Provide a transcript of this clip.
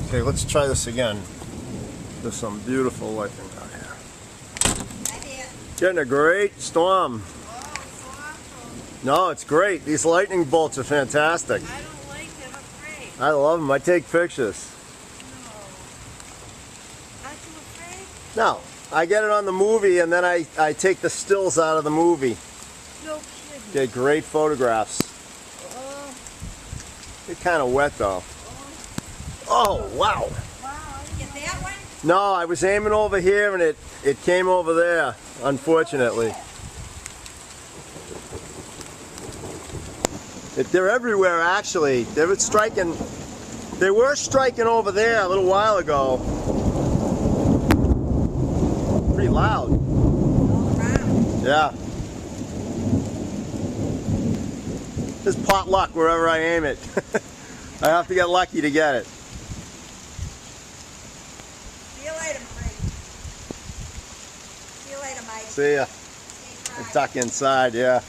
Okay, let's try this again. There's some beautiful lightning out here. Getting a great storm. No, it's great. These lightning bolts are fantastic. I don't like them, I'm afraid. I love them. I take pictures. No. Aren't you afraid? No, I get it on the movie and then I take the stills out of the movie. No kidding. Get great photographs. Oh, It's kind of wet though. Oh, wow. wow. Get that one? No, I was aiming over here and it came over there, unfortunately. They're everywhere actually. They were striking over there a little while ago. Pretty loud. All around. Yeah. There's pot luck wherever I aim it. I have to get lucky to get it. See you later, Mike. See you later, Mike. See ya. Stay dry. Duck inside, yeah.